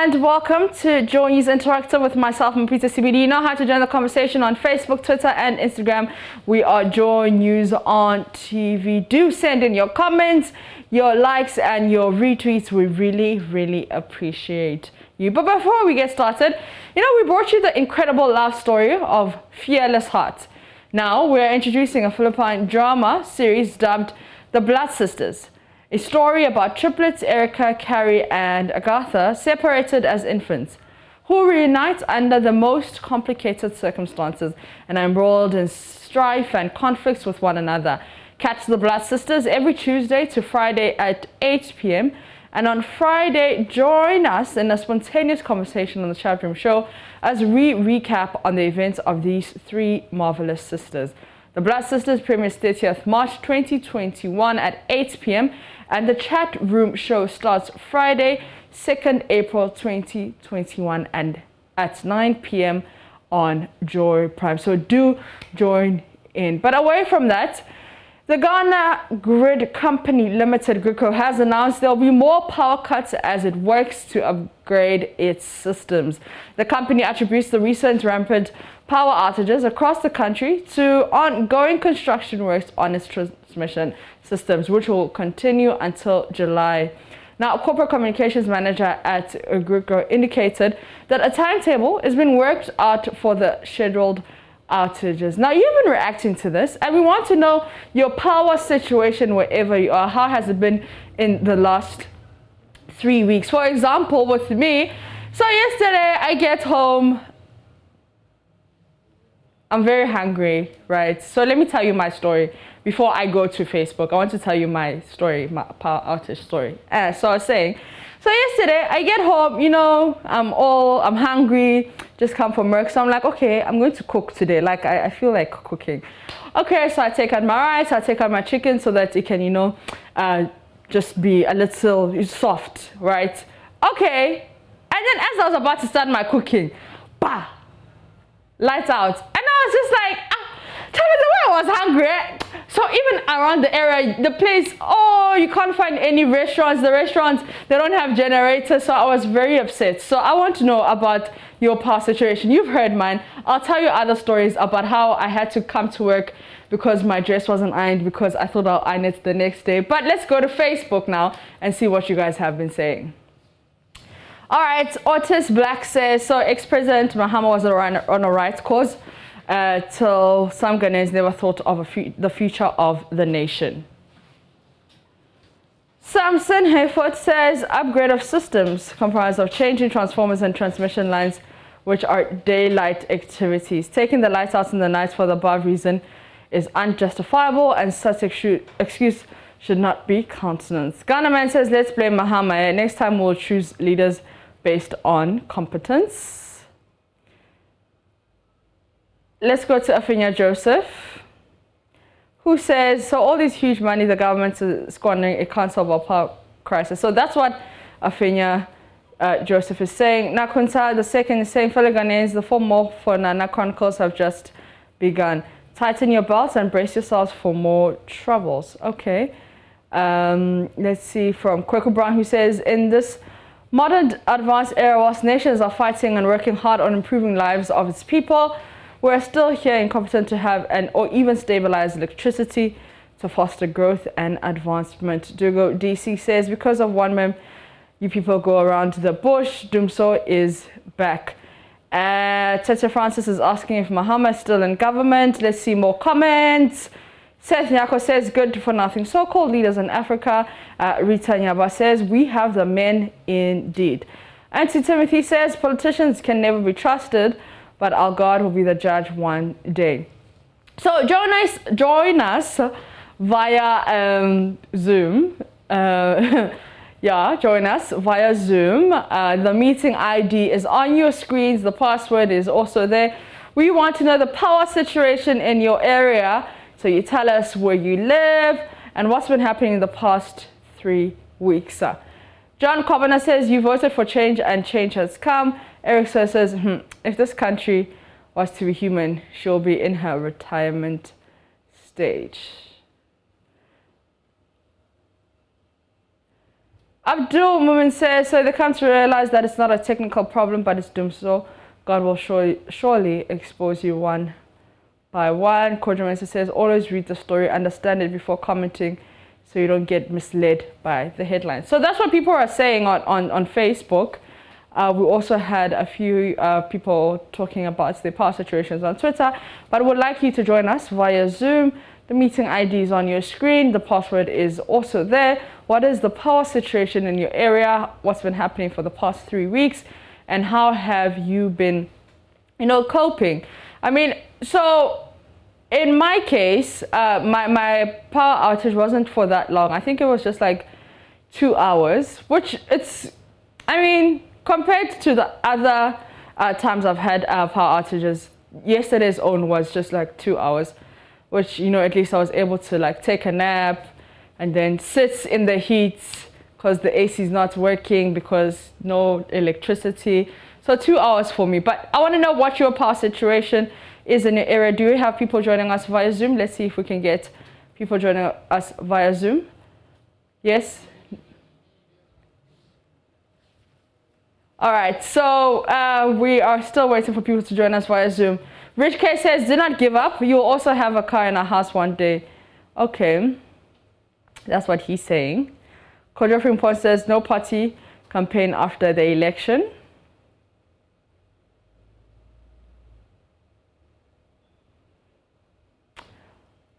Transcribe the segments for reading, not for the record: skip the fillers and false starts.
and welcome to JoyNews Interactive with myself and Peter CBD. You know how to join the conversation on Facebook, Twitter and Instagram. We are JoyNews on TV. Do send in your comments, your likes and your retweets. We really appreciate you. But before we get started, we brought you the incredible love story of Fearless Heart. Now we're introducing a Philippine drama series dubbed The Blood Sisters. A story about triplets Erica, Carrie, and Agatha, separated as infants, who reunite under the most complicated circumstances and are embroiled in strife and conflicts with one another. Catch The Blood Sisters every Tuesday to Friday at 8 p.m. And on Friday, join us in a spontaneous conversation on the chat room show as we recap on the events of these three marvelous sisters. The Blood Sisters premieres 30th March 2021 at 8 p.m. and the chat room show starts Friday, 2nd April 2021 and at 9 p.m. on Joy Prime. So do join in. But away from that, the Ghana Grid Company Limited, GRICO, has announced there will be more power cuts as it works to upgrade its systems. The company attributes the recent rampant power outages across the country to ongoing construction works on its transmission systems, which will continue until July. Now, corporate communications manager at GRICO indicated that a timetable has been worked out for the scheduled outages. Now, you've been reacting to this, and we want to know your power situation wherever you are. How has it been in the last 3 weeks? For example, with me, so yesterday I get home, I'm very hungry, right? So let me tell you my story before I go to Facebook. I want to tell you my story, my power outage story. So I was saying, so yesterday I get home, I'm hungry, just come from work. So I'm like, okay, I'm going to cook today. Like, I feel like cooking. Okay, so I take out my rice, I take out my chicken so that it can, just be a little soft, right? Okay. And then as I was about to start my cooking, bah, lights out. And I was just like, tell me the way I was hungry. So even around the area, the place, you can't find any restaurants. The restaurants, they don't have generators. So I was very upset. So I want to know about your power situation. You've heard mine. I'll tell you other stories about how I had to come to work because my dress wasn't ironed because I thought I'll iron it the next day. But let's go to Facebook now and see what you guys have been saying. All right, Otis Black says, so ex-President Mahama was on a right cause till some Ghanaians never thought of the future of the nation. Samson Hayford says, upgrade of systems comprised of changing transformers and transmission lines, which are daylight activities. Taking the lights out in the night for the above reason is unjustifiable and such excuse should not be countenanced. Ghana Man says, let's blame Mahama. Next time we'll choose leaders based on competence. Let's go to Afinia Joseph, who says, so all this huge money the government is squandering, it can't solve our power crisis. So that's what Afinia Joseph is saying. Nakunta the second is saying, fellow Ghanaians, the 4 more for Nana Chronicles have just begun. Tighten your belts and brace yourselves for more troubles. Okay. Let's see from Kweku Brown, who says, in this modern advanced era, whilst nations are fighting and working hard on improving lives of its people, we're still here incompetent to have or even stabilize electricity to foster growth and advancement. Dugo DC says, because of one mem, you people go around the bush. Doomso is back. Tete Francis is asking if Mahama is still in government. Let's see more comments. Seth Nyako says, good for nothing. So-called leaders in Africa. Rita Nyaba says, we have the men indeed. Auntie Timothy says, politicians can never be trusted, but our God will be the judge one day. So join us via Zoom. Join us via Zoom. The meeting ID is on your screens. The password is also there. We want to know the power situation in your area. So you tell us where you live and what's been happening in the past 3 weeks. John Covenant says, you voted for change and change has come. Eric says, if this country was to be human, she'll be in her retirement stage. Abdul Mumin says, so they come to realize that it's not a technical problem, but it's doomed. So God will surely expose you one by one. Kojamansa says, always read the story, understand it before commenting, so you don't get misled by the headlines. So that's what people are saying on Facebook. We also had a few people talking about their power situations on Twitter, but would like you to join us via Zoom. The meeting ID is on your screen. The password is also there. What is the power situation in your area? What's been happening for the past 3 weeks? And how have you been, coping? I mean, so in my case, my power outage wasn't for that long. I think it was just like 2 hours, which compared to the other times I've had power outages, yesterday's own was just like 2 hours, which, at least I was able to like take a nap and then sit in the heat because the AC is not working because no electricity. So 2 hours for me. But I want to know what your power situation is in your area. Do you have people joining us via Zoom? Let's see if we can get people joining us via Zoom. Yes? All right, so we are still waiting for people to join us via Zoom. Rich K says, do not give up. You'll also have a car in a house one day. Okay, that's what he's saying. Kojo Point says, no party campaign after the election.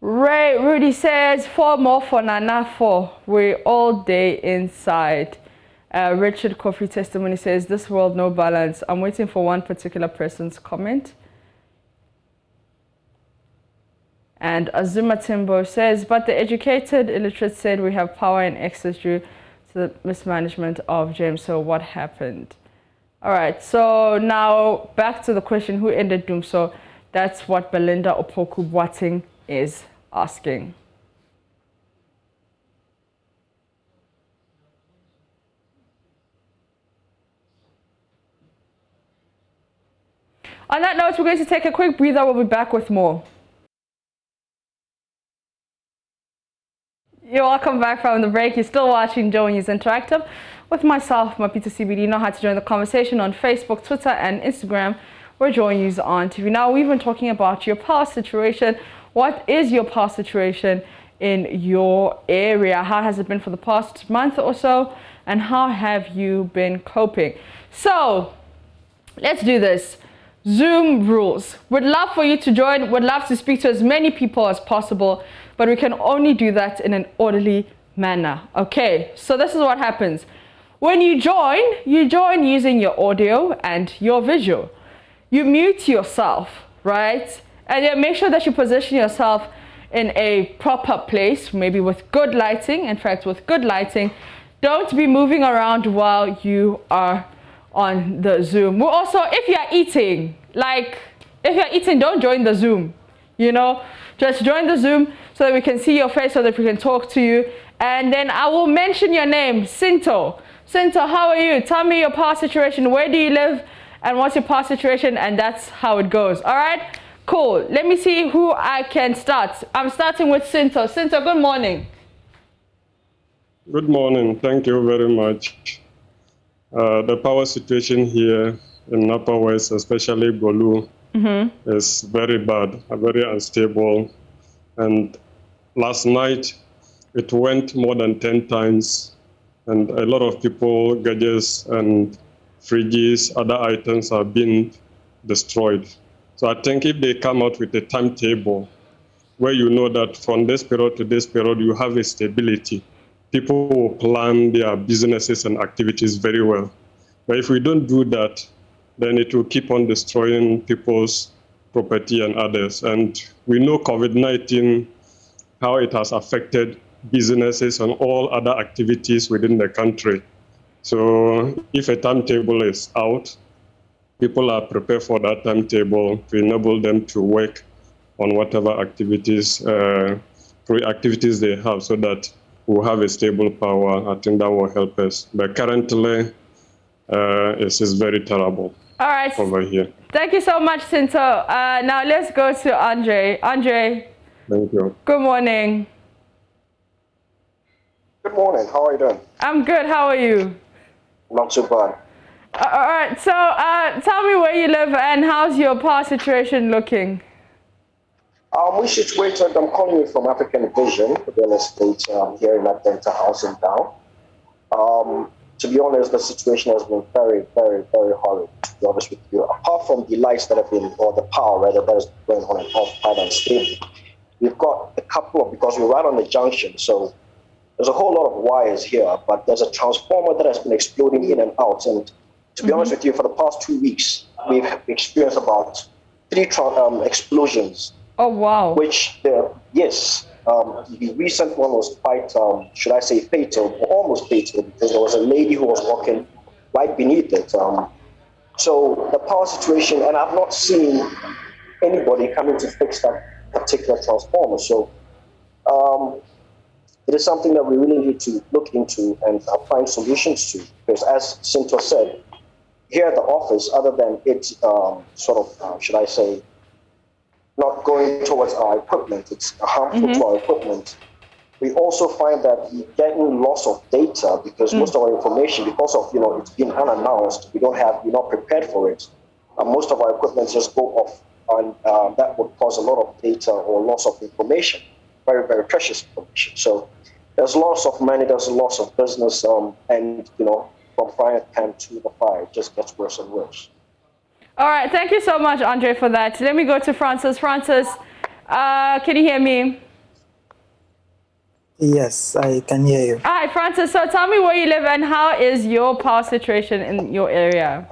Rudy says, 4 more for Nana 4. We're all day inside. Richard Coffee Testimony says, this world, no balance. I'm waiting for one particular person's comment. And Azuma Timbo says, but the educated illiterate said we have power in excess due to the mismanagement of James. So what happened? All right, so now back to the question, who ended doom? So that's what Belinda Opoku Boating is asking. On that note, we're going to take a quick breather. We'll be back with more. You're welcome back from the break. You're still watching JoyNews Interactive with myself, Mapita CBD. You know how to join the conversation on Facebook, Twitter, and Instagram. We're JoyNews on TV. Now, we've been talking about your power situation. What is your power situation in your area? How has it been for the past month or so? And how have you been coping? So, let's do this. Zoom rules. Would love for you to join. Would love to speak to as many people as possible, but we can only do that in an orderly manner. Okay, so this is what happens. When you join using your audio and your visual. You mute yourself, right? And then make sure that you position yourself in a proper place, maybe with good lighting. In fact, with good lighting. Don't be moving around while you are on the Zoom. We're also, if you're eating, don't join the Zoom, just join the Zoom so that we can see your face, so that we can talk to you. And then I will mention your name, Sinto. Sinto, how are you? Tell me your power situation. Where do you live? And what's your power situation? And that's how it goes. All right, cool. Let me see who I can start. I'm starting with Sinto. Sinto, good morning. Good morning. Thank you very much. The power situation here in Upper West, especially Golu, is very bad, very unstable. And last night, it went more than 10 times. And a lot of people, gadgets and fridges, other items have been destroyed. So I think if they come out with a timetable where you know that from this period to this period, you have a stability, people will plan their businesses and activities very well. But if we don't do that, then it will keep on destroying people's property and others. And we know COVID-19, how it has affected businesses and all other activities within the country. So if a timetable is out, people are prepared for that timetable to enable them to work on whatever activities they have, so that we'll have a stable power. I think that will help us. But currently, it is very terrible. All right. Over here. Thank you so much, Sinto. Now let's go to Andre. Andre. Thank you. Good morning. Good morning. How are you doing? I'm good. How are you? Not too bad. All right. So tell me where you live and how's your power situation looking? We situated, I'm calling you from African Vision, real estate here in Atlanta Housing Down. To be honest, the situation has been very, very, very horrid, to be honest with you. Apart from the lights that have been, or the power rather, that is going on and off quite unstable, we've got a couple of, because we're right on the junction, so there's a whole lot of wires here, but there's a transformer that has been exploding in and out. And to be honest with you, for the past 2 weeks, we've experienced about 3 explosions. Oh, wow. Which, yes, the recent one was quite, should I say, fatal, or almost fatal, because there was a lady who was walking right beneath it. So the power situation, and I've not seen anybody coming to fix that particular transformer. So it is something that we really need to look into and find solutions to. Because as Cinto said, here at the office, other than it should I say, not going towards our equipment, it's harmful to our equipment. We also find that we're getting loss of data because most of our information, because of, it's been unannounced, we're not prepared for it. And most of our equipment just go off, and that would cause a lot of data or loss of information, very, very precious information. So there's loss of money, there's a loss of business, and, from fire pan to the fire, it just gets worse and worse. All right. Thank you so much, Andre, for that. Let me go to Francis. Francis, can you hear me? Yes, I can hear you. Hi, Francis. So tell me where you live and how is your power situation in your area?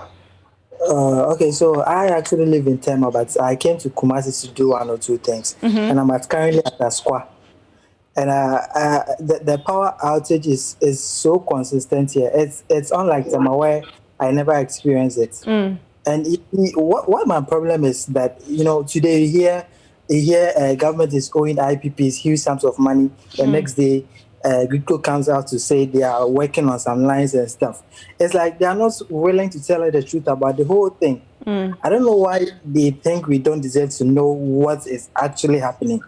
Okay, so I actually live in Tema, but I came to Kumasi to do 1 or 2 things. And I'm currently at Asqua. And the power outage is so consistent here. It's unlike Tema where I never experienced it. And what my problem is that, today you hear government is owing IPPs huge sums of money. The next day, Gridco comes out to say they are working on some lines and stuff. It's like they are not willing to tell us the truth about the whole thing. I don't know why they think we don't deserve to know what is actually happening.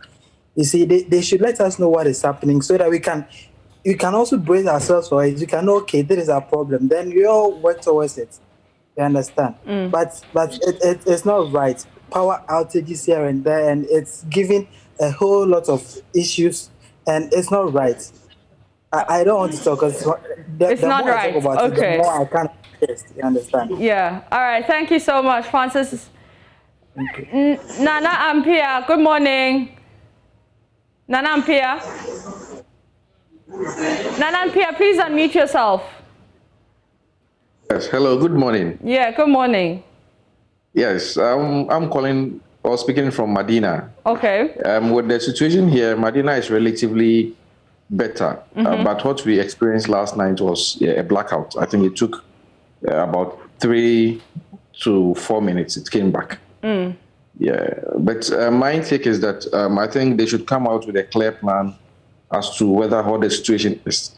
You see, they should let us know what is happening so that we can also brace ourselves for it. We can know, okay, there is a problem. Then we all work towards it. You understand? But it's not right. Power outages here and there, and it's giving a whole lot of issues, and it's not right. I don't want to talk because it's the not more right. I talk about Okay. it, the more I can't test. You understand? Yeah. All right. Thank you so much, Francis. Nana Ampia, good morning. Nana Ampia. Nana Ampia, please unmute yourself. Yes, hello, good morning. Yeah, good morning. Yes, I'm calling or speaking from Medina. Okay. With the situation here, Medina is relatively better, but what we experienced last night was a blackout. I think it took about 3 to 4 minutes. It came back. Yeah, but my take is that I think they should come out with a clear plan as to whether how the situation is.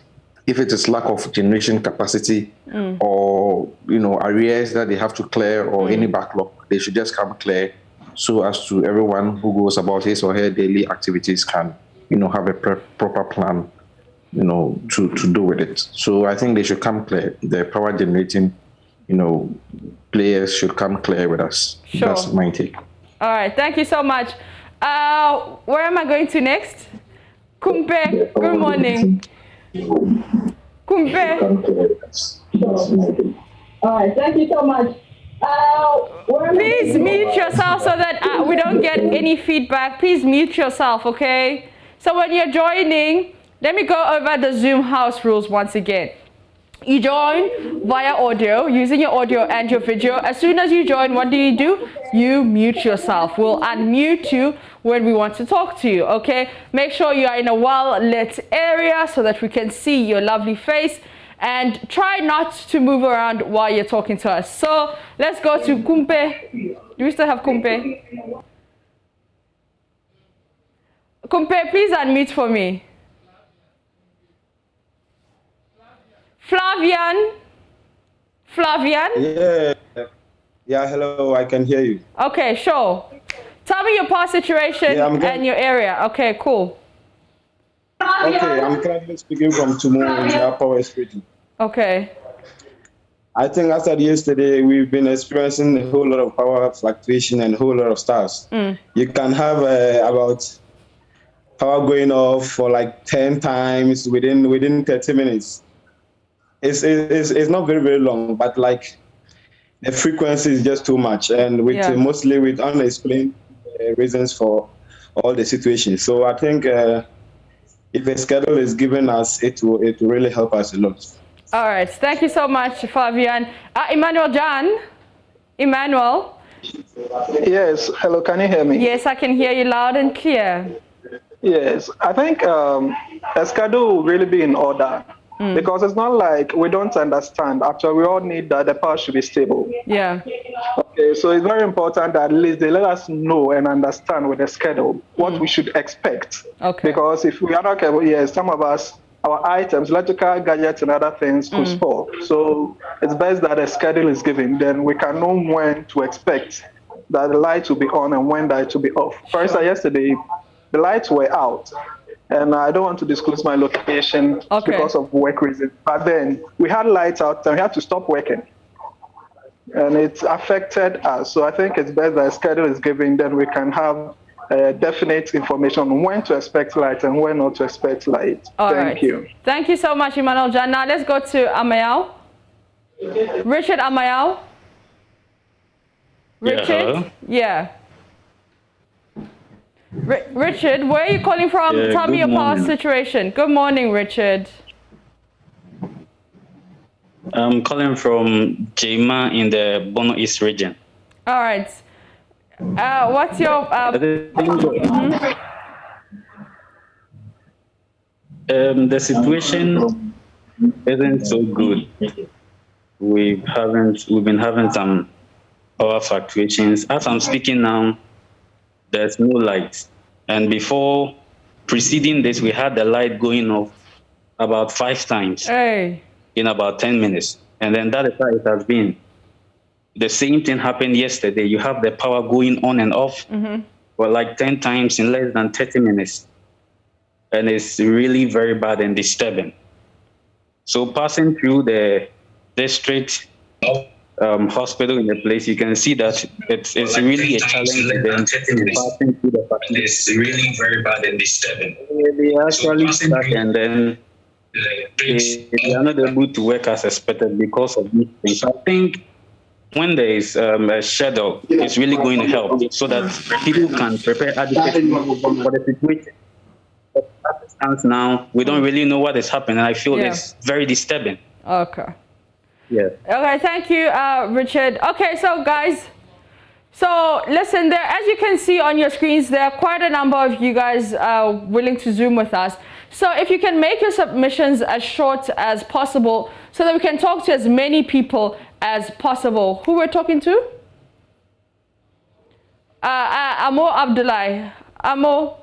If it is lack of generation capacity or, arrears that they have to clear or any backlog, they should just come clear so as to everyone who goes about his or her daily activities can, have a proper plan, to do with it. So I think they should come clear. The power generating, players should come clear with us. Sure. That's my take. All right. Thank you so much. Where am I going to next? Kumpe, good morning. Kumpe. All right, thank you so much. Please mute yourself so that we don't get any feedback. Please mute yourself, okay? So when you're joining, let me go over the Zoom house rules once again. You join via audio, using your audio and your video. As soon as you join, what do? You mute yourself. We'll unmute you when we want to talk to you, okay? Make sure you are in a well-lit area so that we can see your lovely face, and try not to move around while you're talking to us. So let's go to Kumpe. Do we still have Kumpe? Kumpe, please unmute for me. Flavian? Yeah, hello, I can hear you. Okay, sure. Tell me your power situation and your area. Okay, cool. Okay, I'm currently speaking from Tumu in the Upper West region. Okay. I think as of yesterday, we've been experiencing a whole lot of power fluctuation and a whole lot of stars. You can have about power going off for like 10 times within 30 minutes. It's not very, very long, but like the frequency is just too much, and with mostly with unexplained reasons for all the situations. So I think if a schedule is given us, it will really help us a lot. All right, thank you so much, Fabian. Emmanuel John. Emmanuel. Yes, hello, can you hear me? Yes, I can hear you loud and clear. Yes, I think a schedule will really be in order because it's not like we don't understand. Actually, we all need that the power should be stable. Yeah. Okay, so it's very important that at least they let us know and understand with the schedule what we should expect. Okay. Because if we are not able, yes, some of us, our items, electrical gadgets and other things could spoil. So it's best that a schedule is given, then we can know when to expect that the lights will be on and when that will be off. For instance, yesterday, the lights were out, and I don't want to disclose my location because of work reasons. But then we had lights out, and we had to stop working, and it affected us. So I think it's best that a schedule is given, then we can have definite information on when to expect light and when not to expect light. Thank you. Thank you so much, Emmanuel John. Now let's go to Amayao. Richard Amayao. Richard? Yeah. Richard, where are you calling from? Tell me your power situation. Good morning, Richard. I'm calling from Jema in the Bono East region. All right. What's your... The situation isn't so good. We've been having some power fluctuations. As I'm speaking now, there's no light. And before preceding this, we had the light going off about 5 times in about 10 minutes. And then that is how it has been. The same thing happened yesterday. You have the power going on and off for like 10 times in less than 30 minutes. And it's really very bad and disturbing. So passing through the district hospital in the place, you can see that it's really a challenge to them passing through the facility. It's really very bad and disturbing. They actually stuck, and then they are not able to work as expected because of these things. I think when there is a schedule, it's really going to help so that people can prepare adequately for the situation. But as it stands now, we don't really know what is happening. I feel it's very disturbing. Okay. Yeah. Okay, thank you, Richard. Okay, so guys, so listen, there, as you can see on your screens, there are quite a number of you guys willing to Zoom with us. So if you can make your submissions as short as possible so that we can talk to as many people as possible. Who we're talking to? Amo Abdullahi. Amo?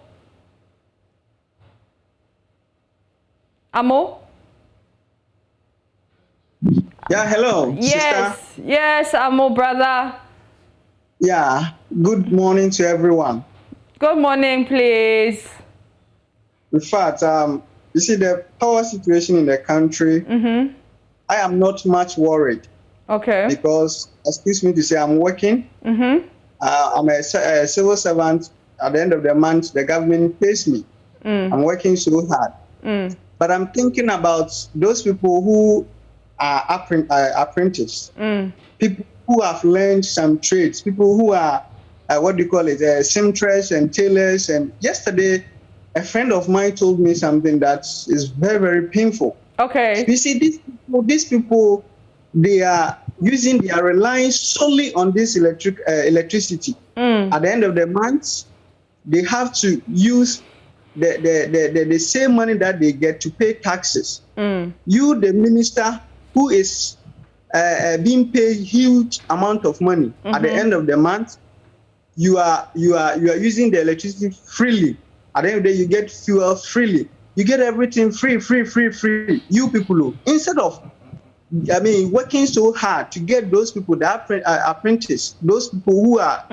Yeah, hello. Yes, sister. Yes, Amo, brother. Yeah, good morning to everyone. Good morning, please. In fact, you see the power situation in the country, I am not much worried. Okay. Because, excuse me to say, I'm working. I'm a civil servant. At the end of the month, the government pays me. I'm working so hard. But I'm thinking about those people who are apprentices, people who have learned some trades, people who are, seamstress and tailors. And yesterday, a friend of mine told me something that is very, very painful. Okay. You see, these people, they are relying solely on this electricity. At the end of the month, they have to use the same money that they get to pay taxes. You, the minister, who is being paid huge amount of money at the end of the month, you are using the electricity freely. At the end of the day, you get fuel freely. You get everything free. You people, instead of working so hard to get those people, the apprentice, those people who are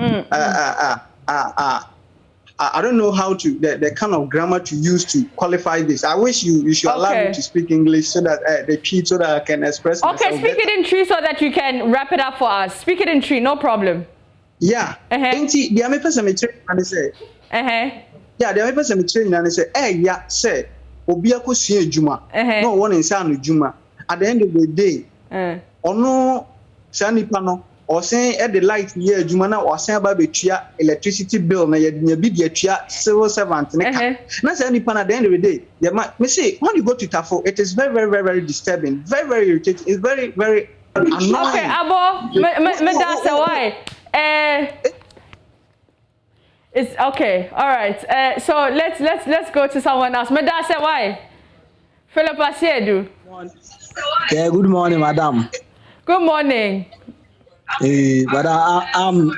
I don't know how to the kind of grammar to use to qualify this. I wish you should allow me to speak English so that so that I can express myself. Okay, speak it in Tree so that you can wrap it up for us. Speak it in Tree, no problem. Yeah. The only person me train and say. Yeah, the only person me train and say, yeah, say obi akosua adwuma. No one inside no adwuma. At the end of the day, ono sanipa no or saying at the light here, Jumana or saying about the electricity bill, na yet civil servant. Not any pan at the end of the day. Me say when you go to Tafo, it is very, very, very, very disturbing, very, very irritating. It's very, very annoying. Okay, Abo, me that's why. It's okay. All right. So let's go to someone else. Me that's why. Philip Asiedu. Yeah, good morning, madam. Good morning. But I'm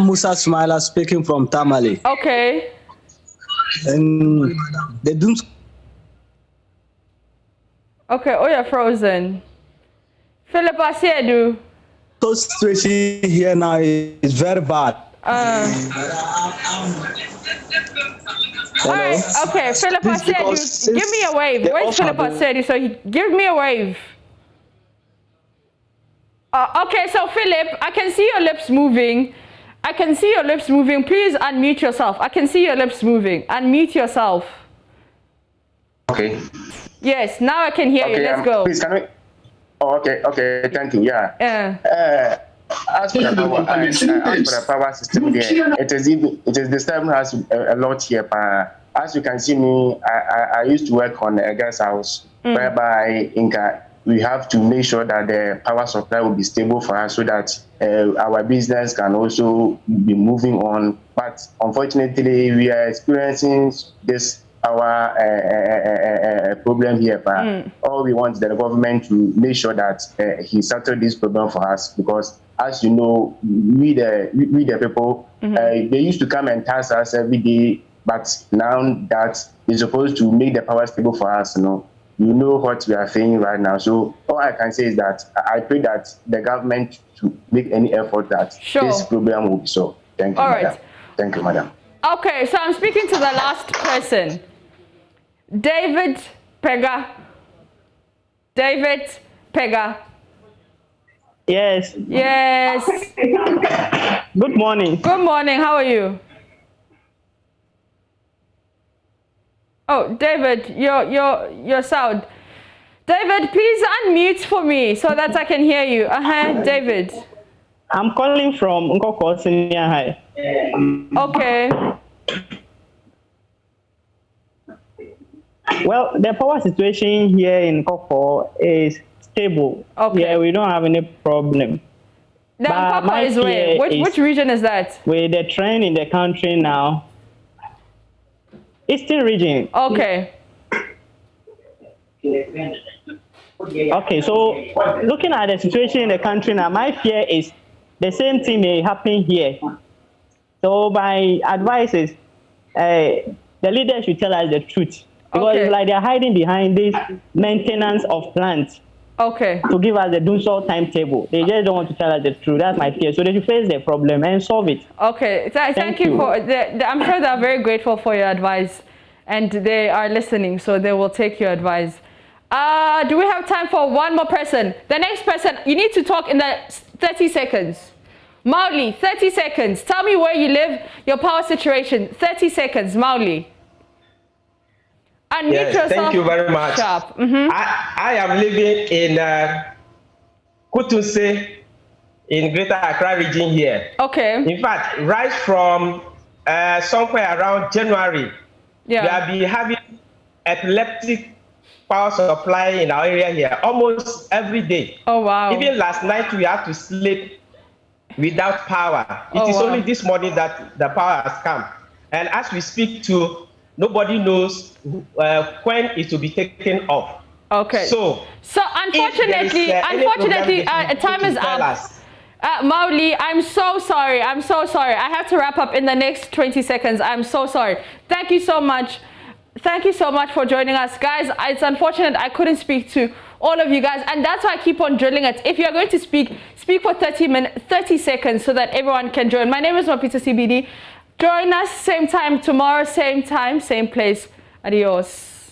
Musa Smaila speaking from Tamale. Okay. And they don't. Okay, oh, you're frozen. Philip Asiedu. The situation here now is very bad. All right, okay, Philip Asiedu, give me a wave. Where's Philip Asiedu? So give me a wave. Okay, so Philip, I can see your lips moving. I can see your lips moving. Please unmute yourself. I can see your lips moving. Unmute yourself. Okay. Yes, now I can hear you. Let's go. Please, can we? Oh, okay, thank you. Yeah. As for the power system there, it is disturbing us a lot here. As you can see me, I used to work on a gas house, whereby we have to make sure that the power supply will be stable for us so that our business can also be moving on. But unfortunately, we are experiencing this problem here. All we want is the government to make sure that he settled this problem for us, because as you know, we the people, they used to come and task us every day, but now that they're supposed to make the power stable for us, you know what we are saying right now. So all I can say is that I pray that the government to make any effort that this problem will be solved. Thank you, madam. Right. Thank you, madam. Okay, so I'm speaking to the last person. David Pega. David Pega. Yes. Yes. Good morning. Good morning. How are you? Oh, David, your sound. David, please unmute for me so that I can hear you. David. I'm calling from Nkoko Senior High. Okay. Well, the power situation here in Nkoko is stable. Okay. Yeah, we don't have any problem. The Nkoko is where? Which region is that? With the trend in the country now. Eastern region. Okay. Okay, so looking at the situation in the country now, my fear is the same thing may happen here. So my advice is the leaders should tell us the truth. Because it's like they're hiding behind this maintenance of plants. Okay. To give us the do-so timetable. They just don't want to tell us the truth. That's my fear. So they should face the problem and solve it. Okay. Thank you for I'm sure they're very grateful for your advice, and they are listening, so they will take your advice. Do we have time for one more person? The next person, you need to talk in the 30 seconds. Mauli, 30 seconds. Tell me where you live, your power situation. 30 seconds, Mauli. Yes, thank you very much. I am living in Kutuse in Greater Accra region here. Okay. In fact, right from somewhere around January, we have been having epileptic power supply in our area here almost every day. Oh, wow. Even last night, we had to sleep without power. It is only this morning that the power has come. And as we speak to, nobody knows when it will be taken off. Okay. So unfortunately, time is up. Mauli, I'm so sorry. I have to wrap up in the next 20 seconds. I'm so sorry. Thank you so much. Thank you so much for joining us, guys. It's unfortunate I couldn't speak to all of you guys, and that's why I keep on drilling it. If you're going to speak for 30 seconds so that everyone can join. My name is Mapita CBD. Join us same time tomorrow, same time, same place. Adios.